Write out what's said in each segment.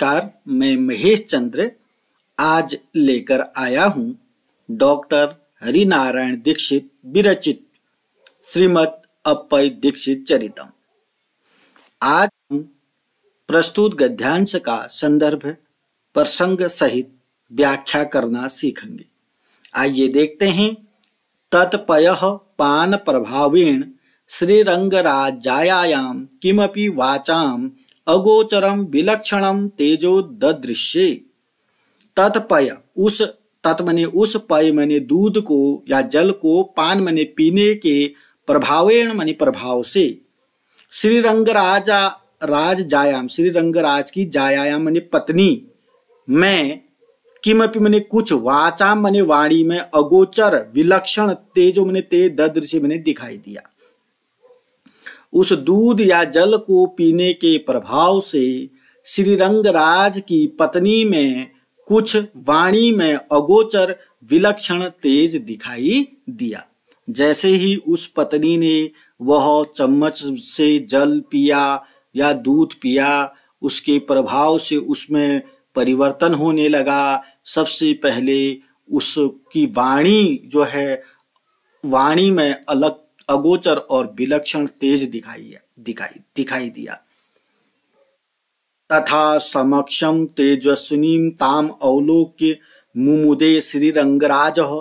नमस्कार, मैं महेश चंद्र आज लेकर आया हूँ डॉक्टर हरिनारायण दीक्षित विरचित श्रीमद् अप्पय दीक्षित चरितम। आज हम प्रस्तुत गद्यांश का संदर्भ प्रसंग सहित व्याख्या करना सीखेंगे। आइए देखते हैं। तत्पयः पान प्रभावेण श्रीरंगराजायां किमपि वाचाम अगोचरम विलक्षणम तेजो ददृश्ये। तत्पय, उस तत् मने उस पय मने दूध को या जल को, पान मने पीने के, प्रभावेण मने प्रभाव से, श्रीरंगराजायाम श्रीरंगराज की जायायाम मने पत्नी में, किमपि मने कुछ, वाचाम मने वाणी में, अगोचर विलक्षण, तेजो मने तेज, ददृश्य मने दिखाई दिया। उस दूध या जल को पीने के प्रभाव से श्रीरंगराज की पत्नी में कुछ, वाणी में अगोचर विलक्षण तेज दिखाई दिया। जैसे ही उस पत्नी ने वह चम्मच से जल पिया या दूध पिया, उसके प्रभाव से उसमें परिवर्तन होने लगा। सबसे पहले उसकी वाणी जो है, वाणी में अलग अगोचर और विलक्षण तेज दिखाई दिया। तथा समक्षम तेजस्विनीं ताम अवलोक्य मुमुदे श्रीरंगराजः।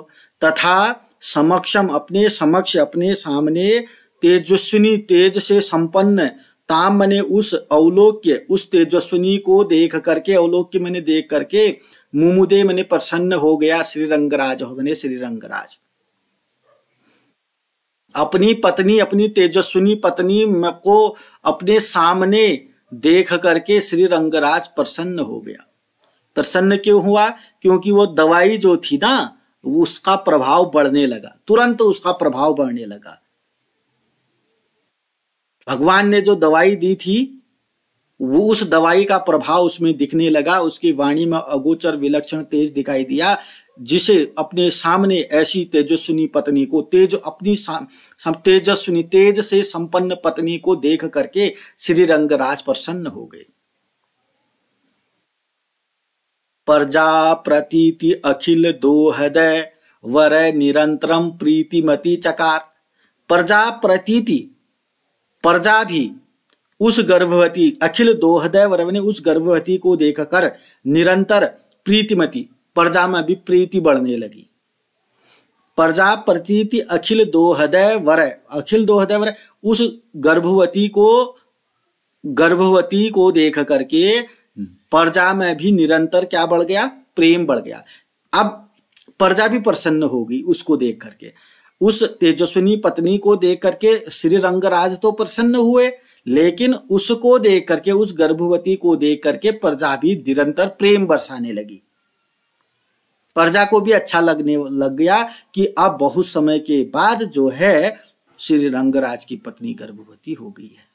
तथा समक्षम, अपने समक्ष, अपने सामने, तेजस्विनी, तेज से संपन्न, ताम मने उस, अवलोक्य उस तेजस्विनी को देख करके, अवलोक्य मने देख करके, मुमुदे मने प्रसन्न हो गया, श्रीरंगराज मने श्रीरंगराज। अपनी पत्नी, अपनी तेजस्विनी पत्नी को अपने सामने देख करके श्रीरंगराज प्रसन्न हो गया। प्रसन्न क्यों हुआ? क्योंकि वो दवाई जो थी ना, उसका प्रभाव बढ़ने लगा, तुरंत उसका प्रभाव बढ़ने लगा। भगवान ने जो दवाई दी थी, वो उस दवाई का प्रभाव उसमें दिखने लगा। उसकी वाणी में अगोचर विलक्षण तेज दिखाई दिया, जिसे अपने सामने ऐसी तेजस्विनी पत्नी को, अपनी तेजस्विनी, तेज से संपन्न पत्नी को देख करके श्रीरंगराज प्रसन्न हो गए। प्रजा प्रतीति अखिल दोहदय वर निरंतरम प्रीतिमति चकार। प्रजा प्रतीति, प्रजा भी उस गर्भवती, अखिल दोहदय वर ने उस गर्भवती को देखकर निरंतर प्रीतिमति, प्रजा में भी प्रीति बढ़ने लगी। प्रजा प्रतीति अखिल दोहदय वर, अखिल दोहदय वर, उस गर्भवती को देख करके प्रजा में भी निरंतर क्या बढ़ गया? प्रेम बढ़ गया। अब प्रजा भी प्रसन्न होगी उसको देख करके। उस तेजस्विनी पत्नी को देख करके श्रीरंगराज तो प्रसन्न हुए, लेकिन उसको देख करके, उस गर्भवती को देख करके प्रजा भी निरंतर प्रेम बरसाने लगी। प्रजा को भी अच्छा लगने लग गया कि अब बहुत समय के बाद जो है श्रीरंगराज की पत्नी गर्भवती हो गई है।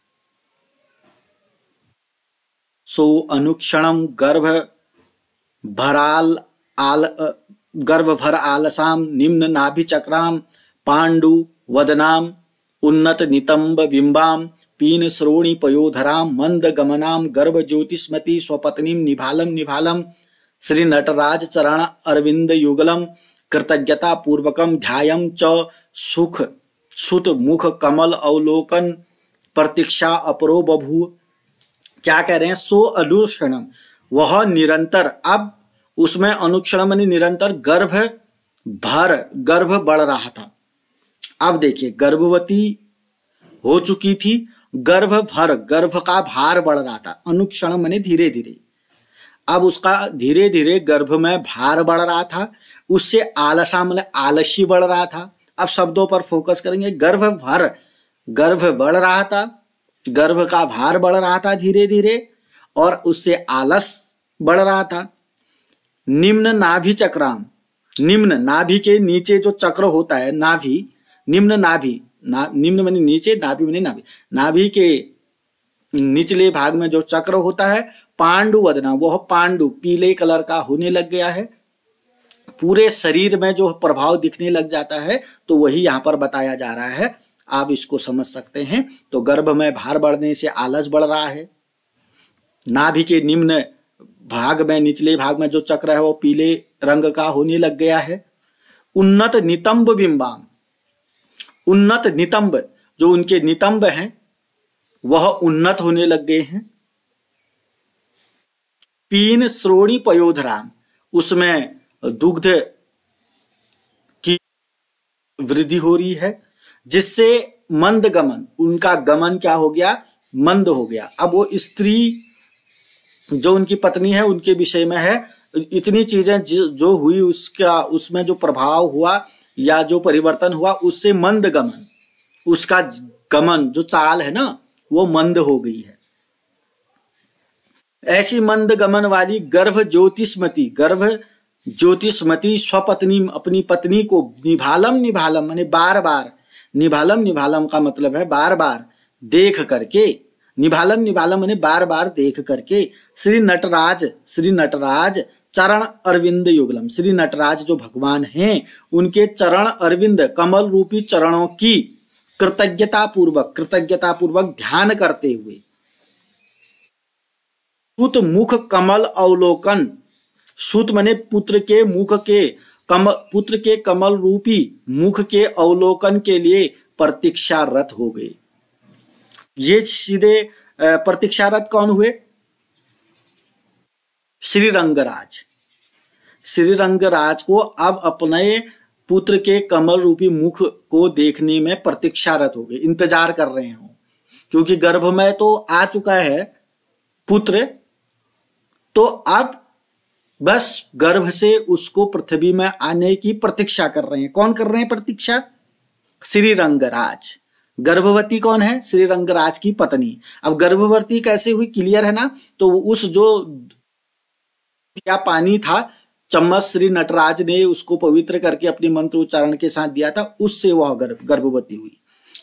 सो अनुक्षणम गर्भ भर आलसाम निम्न नाभि चक्राम पांडु वदनाम उन्नत नितंब बिंबाम पीन श्रोणी पयोधराम मंद गमनाम गर्भ ज्योतिष्मती स्वपत्नीम निभालम श्री नटराज चरण अरविंद युगलम कृतज्ञता पूर्वकम ध्यायम च सुख सुत मुख कमल अवलोकन प्रतीक्षा अपरो बभू। क्या कह रहे हैं? सो अनुक्षणम, वह निरंतर, अब उसमें अनुक्षण माने निरंतर, गर्भ बढ़ रहा था। अब देखिए, गर्भवती हो चुकी थी, गर्भ का भार बढ़ रहा था। अनुक्षण माने धीरे धीरे, अब उसका धीरे धीरे गर्भ में भार बढ़ रहा था। उससे आलसा माने आलस्य बढ़ रहा था। अब शब्दों पर फोकस करेंगे। गर्भ बढ़ रहा था, गर्भ का भार बढ़ रहा था धीरे धीरे, और उससे आलस बढ़ रहा था। निम्न नाभि चक्राम, निम्न नाभि के नीचे जो चक्र होता है, नाभि, निम्न नाभि, निम्न माने नीचे, नाभि माने नाभि, नाभि के निचले भाग में जो चक्र होता है, पांडु वदना, वह पांडु पीले कलर का होने लग गया है। पूरे शरीर में जो प्रभाव दिखने लग जाता है, तो वही यहाँ पर बताया जा रहा है। आप इसको समझ सकते हैं। तो गर्भ में भार बढ़ने से आलस बढ़ रहा है। नाभि के निम्न भाग में, निचले भाग में जो चक्र है वो पीले रंग का होने लग गया है। उन्नत नितंब बिंबाम, उन्नत नितंब, जो उनके नितंब हैं वह उन्नत होने लग गए हैं। पीन श्रोणी पयोधराम, उसमें दुग्ध की वृद्धि हो रही है, जिससे मंद गमन, उनका गमन क्या हो गया, मंद हो गया। अब वो स्त्री जो उनकी पत्नी है उनके विषय में है, इतनी चीजें जो हुई उसका, उसमें जो प्रभाव हुआ या जो परिवर्तन हुआ उससे मंद गमन, उसका गमन जो चाल है ना वो मंद हो गई है। ऐसी मंद गमन वाली गर्भ ज्योतिषमती, गर्भ ज्योतिषमती स्वपत्नी, अपनी पत्नी को निभालम निभालम माने बार बार, निभालम निभालम का मतलब है बार बार देख करके, निभालम निभालम माने बार बार देख करके, श्री नटराज, श्री नटराज चरण अरविंद युगलम, श्री नटराज जो भगवान हैं उनके चरण अरविंद कमल रूपी चरणों की कृतज्ञता पूर्वक ध्यान करते हुए, सुत मुख कमल अवलोकन, सुत माने पुत्र के मुख के कमल, पुत्र के कमल रूपी मुख के अवलोकन के लिए प्रतीक्षारत हो गए। ये सीधे प्रतीक्षारत कौन हुए, श्री रंगराज। श्री रंगराज को अब अपने पुत्र के कमल रूपी मुख को देखने में प्रतीक्षारत हो गए, इंतजार कर रहे हो, क्योंकि गर्भ में तो आ चुका है पुत्र, तो अब बस गर्भ से उसको पृथ्वी में आने की प्रतीक्षा कर रहे हैं। कौन कर रहे हैं प्रतीक्षा, श्री रंगराज। गर्भवती कौन है, श्री रंगराज की पत्नी। अब गर्भवती कैसे हुई, क्लियर है ना, तो उस जो या पानी था, चम्मच श्री नटराज ने उसको पवित्र करके अपने मंत्र उच्चारण के साथ दिया था, उससे वह गर्भवती हुई।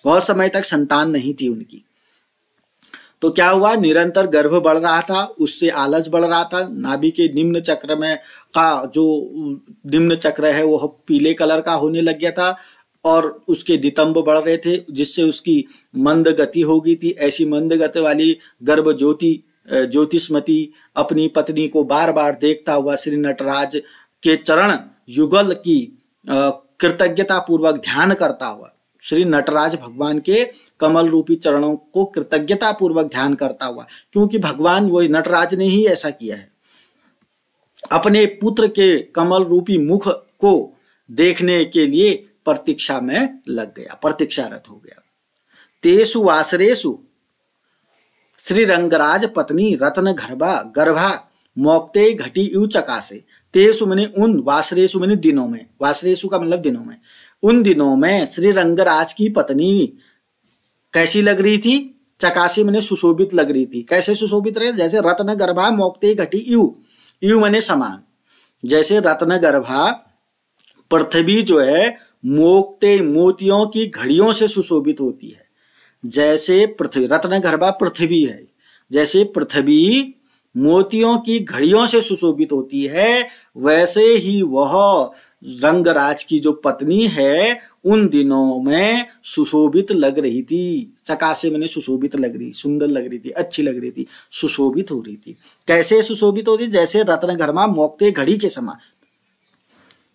बहुत समय तक संतान नहीं थी उनकी। तो क्या हुआ, निरंतर गर्भ बढ़ रहा था, उससे आलस बढ़ रहा था। नाभि के निम्न चक्र में का जो निम्न चक्र है वह पीले कलर का होने लग गया था और उसके नितंब बढ़ रहे थे, जिससे उसकी मंद गति हो गई थी। ऐसी मंद गति वाली गर्भ ज्योतिषमती अपनी पत्नी को बार बार देखता हुआ श्री नटराज के चरण युगल की कृतज्ञता पूर्वक ध्यान करता हुआ, श्री नटराज भगवान के कमल रूपी चरणों को कृतज्ञता पूर्वक ध्यान करता हुआ, क्योंकि भगवान वही नटराज ने ही ऐसा किया है, अपने पुत्र के कमल रूपी मुख को देखने के लिए प्रतीक्षा में लग गया, प्रतीक्षारत हो गया। तेसु वासरेसु श्री रंगराज पत्नी रत्न गर्भा मौक्ते घटी यू चकासे। तेसु मैंने उन, वासरेसु मैंने दिनों में, वासरेसु का मतलब दिनों में, उन दिनों में श्री रंगराज की पत्नी कैसी लग रही थी, चकासी मैंने सुशोभित लग रही थी। कैसे सुशोभित रहे, जैसे रत्न गर्भा मौक्ते घटी यू, यू मैंने समान, जैसे रत्न गर्भा पृथ्वी जो है मोक्ते मोतियों की घड़ियों से सुशोभित होती है। जैसे पृथ्वी, रत्न गर्भा पृथ्वी है, जैसे पृथ्वी मोतियों की घड़ियों से सुशोभित होती है, वैसे ही वह रंगराज की जो पत्नी है उन दिनों में सुशोभित लग रही थी। चकासे मैंने सुशोभित लग रही, सुंदर लग रही थी, अच्छी लग रही थी, सुशोभित हो रही थी। कैसे सुशोभित होती, जैसे रत्न गर्भा मोक्ते घड़ी के समान,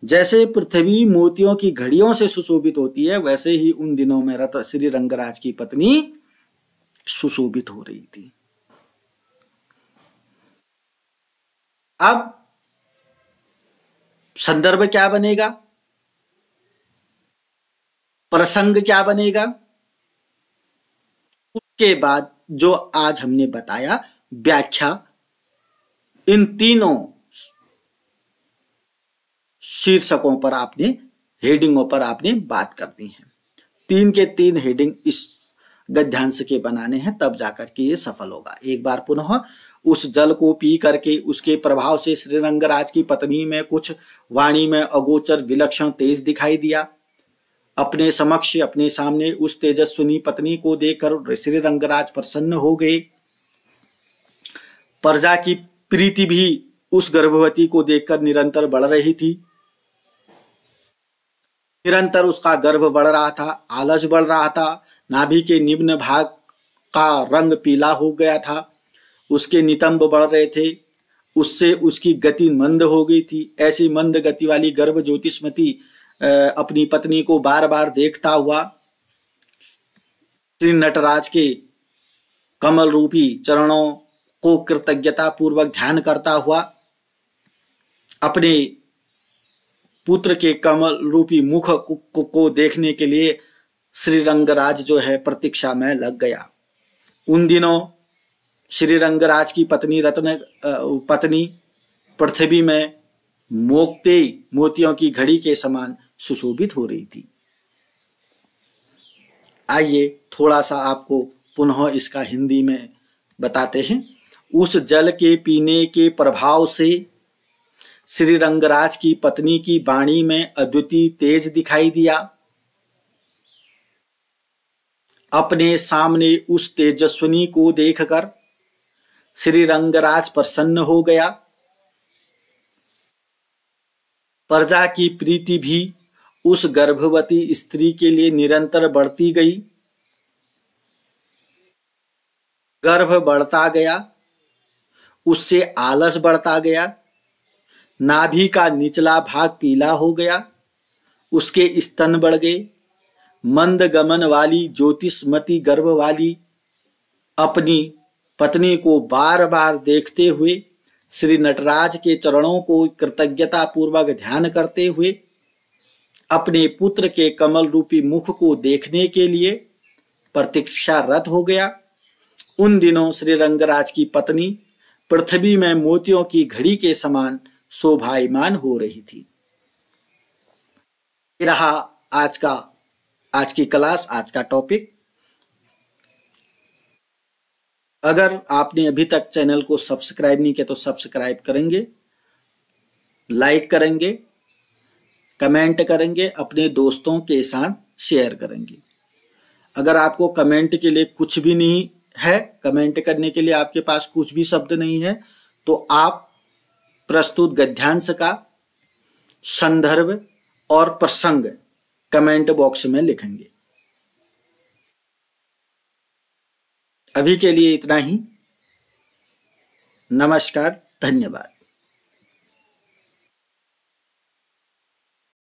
जैसे पृथ्वी मोतियों की घड़ियों से सुशोभित होती है, वैसे ही उन दिनों में श्री रंगराज की पत्नी सुशोभित हो रही थी। अब संदर्भ क्या बनेगा, प्रसंग क्या बनेगा, उसके बाद जो आज हमने बताया व्याख्या, इन तीनों शीर्षकों पर आपने, हेडिंगों पर आपने बात करनी है। 3 के 3 हेडिंग इस गद्यांश के बनाने हैं, तब जाकर के ये सफल होगा। एक बार पुनः उस जल को पी करके उसके प्रभाव से श्री रंगराज की पत्नी में कुछ वाणी में अगोचर विलक्षण तेज दिखाई दिया। अपने समक्ष, अपने सामने उस तेजस्विनी पत्नी को देखकर श्री रंगराज प्रसन्न हो गए। प्रजा की प्रीति भी उस गर्भवती को देखकर निरंतर बढ़ रही थी। निरंतर उसका गर्भ बढ़ रहा था, आलस बढ़ रहा था, नाभि के निम्न भाग का रंग पीला हो गया था, उसके नितंब बढ़ रहे थे, उससे उसकी गति मंद हो गई थी। ऐसी मंद गति वाली गर्भ ज्योतिषमती अपनी पत्नी को बार बार देखता हुआ श्री नटराज के कमल रूपी चरणों को कृतज्ञता पूर्वक ध्यान करता हुआ अपने पुत्र के कमल रूपी मुख को देखने के लिए श्री रंगराज जो है प्रतीक्षा में लग गया। उन दिनों श्री रंगराज की पत्नी पृथ्वी में मोकते मोतियों की घड़ी के समान सुशोभित हो रही थी। आइए थोड़ा सा आपको पुनः इसका हिंदी में बताते हैं। उस जल के पीने के प्रभाव से श्री रंगराज की पत्नी की वाणी में अद्वितीय तेज दिखाई दिया। अपने सामने उस तेजस्विनी को देखकर श्री रंगराज प्रसन्न हो गया। प्रजा की प्रीति भी उस गर्भवती स्त्री के लिए निरंतर बढ़ती गई। गर्भ बढ़ता गया, उससे आलस बढ़ता गया, नाभि का निचला भाग पीला हो गया, उसके स्तन बढ़ गए। मंद गमन वाली ज्योतिषमती गर्भ वाली अपनी पत्नी को बार बार देखते हुए श्री नटराज के चरणों को कृतज्ञता पूर्वक ध्यान करते हुए अपने पुत्र के कमल रूपी मुख को देखने के लिए प्रतीक्षारत हो गया। उन दिनों श्री रंगराज की पत्नी पृथ्वी में मोतियों की घड़ी के समान शोभायमान हो रही थी। रहा आज की क्लास, आज का टॉपिक। अगर आपने अभी तक चैनल को सब्सक्राइब नहीं किया तो सब्सक्राइब करेंगे, लाइक करेंगे, कमेंट करेंगे, अपने दोस्तों के साथ शेयर करेंगे। अगर आपको कमेंट के लिए कुछ भी नहीं है, कमेंट करने के लिए आपके पास कुछ भी शब्द नहीं है, तो आप प्रस्तुत गद्यांश का संदर्भ और प्रसंग कमेंट बॉक्स में लिखेंगे। अभी के लिए इतना ही। नमस्कार, धन्यवाद।